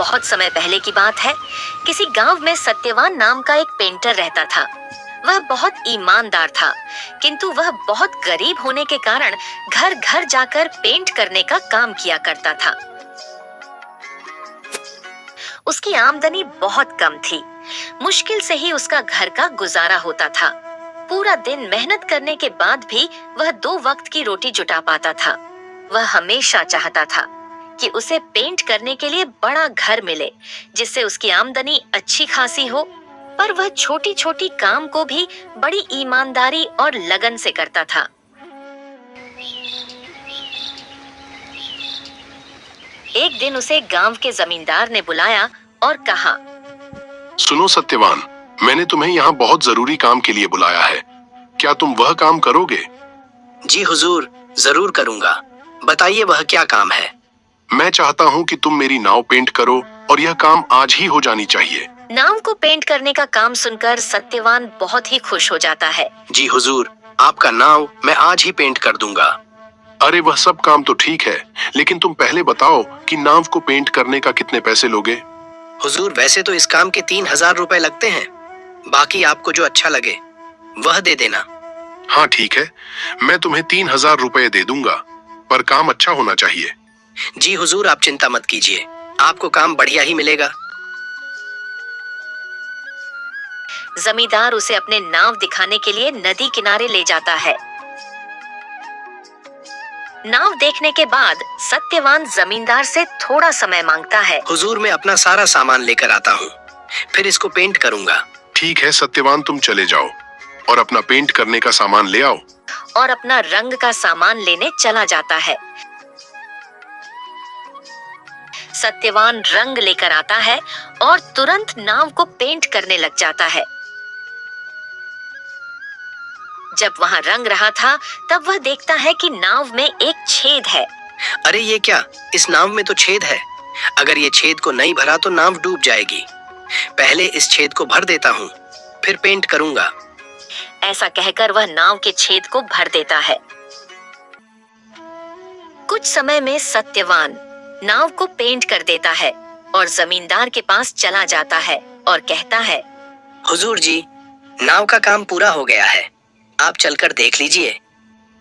बहुत समय पहले की बात है। किसी गांव में सत्यवान नाम का एक पेंटर रहता था। वह बहुत ईमानदार था, किंतु वह बहुत गरीब होने के कारण घर घर जाकर पेंट करने का काम किया करता था। उसकी आमदनी बहुत कम थी। मुश्किल से ही उसका घर का गुजारा होता था। पूरा दिन मेहनत करने के बाद भी वह 2 वक्त की रोटी जुटा पाता था। वह हमेशा चाहता था कि उसे पेंट करने के लिए बड़ा घर मिले, जिससे उसकी आमदनी अच्छी खासी हो, पर वह छोटी छोटी काम को भी बड़ी ईमानदारी और लगन से करता था। एक दिन उसे गांव के जमींदार ने बुलाया और कहा, सुनो सत्यवान, मैंने तुम्हें यहाँ बहुत जरूरी काम के लिए बुलाया है। क्या तुम वह काम करोगे? जी हुजूर, जरूर करूँगा। बताइए वह क्या काम है? मैं चाहता हूँ कि तुम मेरी नाव पेंट करो और यह काम आज ही हो जानी चाहिए। नाव को पेंट करने का काम सुनकर सत्यवान बहुत ही खुश हो जाता है। जी हुजूर, आपका नाव मैं आज ही पेंट कर दूंगा। अरे वह सब काम तो ठीक है, लेकिन तुम पहले बताओ कि नाव को पेंट करने का कितने पैसे लोगे? हुजूर, वैसे तो इस काम के 3000 रुपए लगते हैं। बाकी आपको जो अच्छा लगे वह दे देना। हाँ ठीक है, मैं तुम्हें 3000 रुपए दे दूंगा, पर काम अच्छा होना चाहिए। जी हुजूर, आप चिंता मत कीजिए, आपको काम बढ़िया ही मिलेगा। जमींदार उसे अपने नाव दिखाने के लिए नदी किनारे ले जाता है। नाव देखने के बाद सत्यवान जमींदार से थोड़ा समय मांगता है। हुजूर, मैं अपना सारा सामान लेकर आता हूँ, फिर इसको पेंट करूँगा। ठीक है सत्यवान, तुम चले जाओ और अपना पेंट करने का सामान ले आओ। और अपना रंग का सामान लेने चला जाता है। सत्यवान रंग लेकर आता है और तुरंत नाव को पेंट करने लग जाता है। जब वहां रंग रहा था, तब वह देखता है कि नाव में एक छेद है। अरे ये क्या, इस नाव में तो छेद है। अगर ये छेद को नहीं भरा तो नाव डूब जाएगी। पहले इस छेद को भर देता हूँ, फिर पेंट करूँगा। ऐसा कहकर वह नाव के छेद को भर देता है। कुछ समय में सत्यवान नाव को पेंट कर देता है और जमींदार के पास चला जाता है और कहता है, हुजूर जी, नाव का काम पूरा हो गया है, आप चलकर देख लीजिए।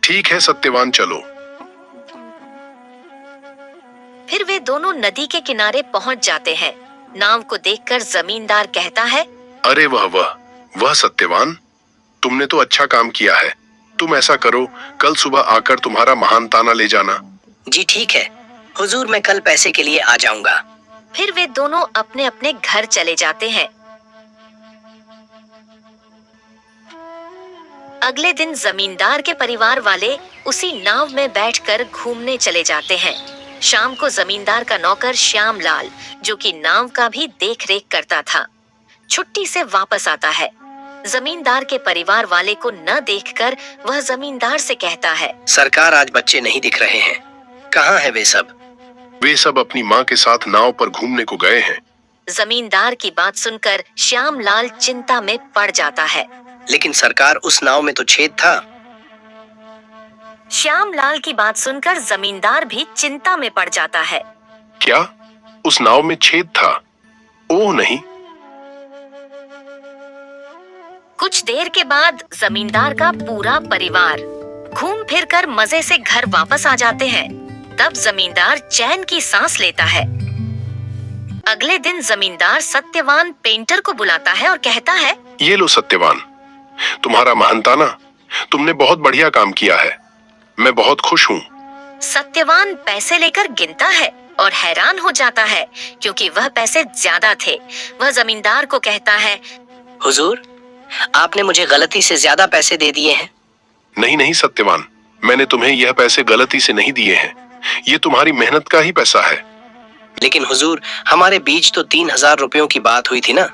ठीक है सत्यवान, चलो। फिर वे दोनों नदी के किनारे पहुंच जाते हैं। नाव को देखकर जमींदार कहता है, अरे वह सत्यवान, तुमने तो अच्छा काम किया है। तुम ऐसा करो, कल सुबह आकर तुम्हारा महान ताना ले जाना। जी ठीक है हुजूर, मैं कल पैसे के लिए आ जाऊंगा। फिर वे दोनों अपने अपने घर चले जाते हैं। अगले दिन जमींदार के परिवार वाले उसी नाव में बैठकर घूमने चले जाते हैं। शाम को जमींदार का नौकर श्यामलाल, जो कि नाव का भी देख-रेख करता था, छुट्टी से वापस आता है। जमींदार के परिवार वाले को न देखकर वह जमींदार से कहता है, सरकार, आज बच्चे नहीं दिख रहे हैं, कहाँ है वे सब? वे सब अपनी माँ के साथ नाव पर घूमने को गए हैं। जमींदार की बात सुनकर श्यामलाल चिंता में पड़ जाता है। लेकिन सरकार, उस नाव में तो छेद था। श्यामलाल की बात सुनकर जमींदार भी चिंता में पड़ जाता है। क्या उस नाव में छेद था? ओह नहीं। कुछ देर के बाद जमींदार का पूरा परिवार घूम फिर कर मजे से घर वापस आ जाते हैं। तब जमींदार चैन की सांस लेता है। अगले दिन जमींदार सत्यवान पेंटर को बुलाता है और कहता है, ये लो सत्यवान, तुम्हारा महानताना, तुमने बहुत बढ़िया काम किया है, मैं बहुत खुश हूँ। सत्यवान पैसे लेकर गिनता है और हैरान हो जाता है, क्योंकि वह पैसे ज्यादा थे। वह जमींदार को कहता है, हुजूर, आपने मुझे गलती से ज्यादा पैसे दे दिए हैं। नहीं नहीं सत्यवान, मैंने तुम्हें यह पैसे गलती से नहीं दिए हैं, ये तुम्हारी मेहनत का ही पैसा है। लेकिन हुजूर, हमारे बीच तो 3000 रुपयों की बात हुई थी ना,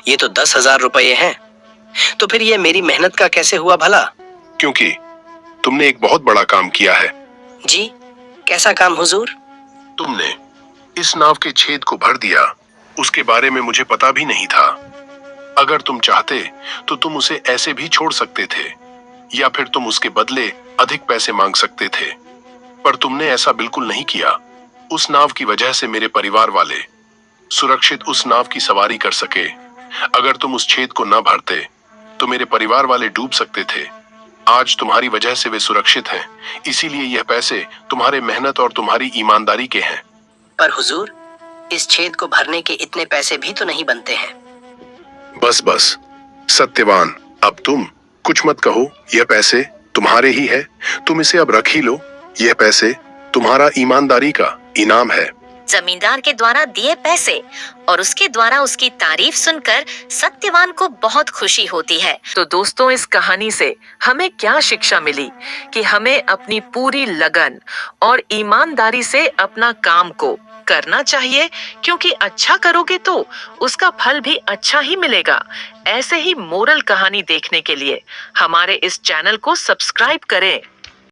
ये तो 10,000 रुपये हैं, तो फिर ये मेरी मेहनत का कैसे हुआ भला? क्योंकि तुमने एक बहुत बड़ा काम किया है। जी, कैसा काम हुजूर? तुमने इस नाव के छेद को भर दिया। उसके बारे में मुझे पता भी नहीं था। अगर तुम चाहते तो तुम उसे ऐसे भी छोड़ सकते थे, या फिर तुम उसके बदले अधिक पैसे मांग सकते थे, पर तुमने ऐसा बिल्कुल नहीं किया। उस नाव की वजह से मेरे परिवार वाले सुरक्षित उस नाव की सवारी कर सके। अगर तुम उस छेद को न भरते तो मेरे परिवार वाले डूब सकते थे। आज तुम्हारी वजह से वे सुरक्षित हैं, इसीलिए यह पैसे तुम्हारे मेहनत और तुम्हारी ईमानदारी के हैं। पर हुजूर, इस छेद को भरने के इतने पैसे भी तो नहीं बनते हैं। बस बस सत्यवान, अब तुम कुछ मत कहो। यह पैसे तुम्हारे ही है, तुम इसे अब रख ही लो। यह पैसे तुम्हारा ईमानदारी का इनाम है। जमींदार के द्वारा दिए पैसे और उसके द्वारा उसकी तारीफ सुनकर सत्यवान को बहुत खुशी होती है। तो दोस्तों, इस कहानी से हमें क्या शिक्षा मिली कि हमें अपनी पूरी लगन और ईमानदारी से अपना काम को करना चाहिए, क्योंकि अच्छा करोगे तो उसका फल भी अच्छा ही मिलेगा। ऐसे ही मोरल कहानी देखने के लिए हमारे इस चैनल को सब्सक्राइब करें।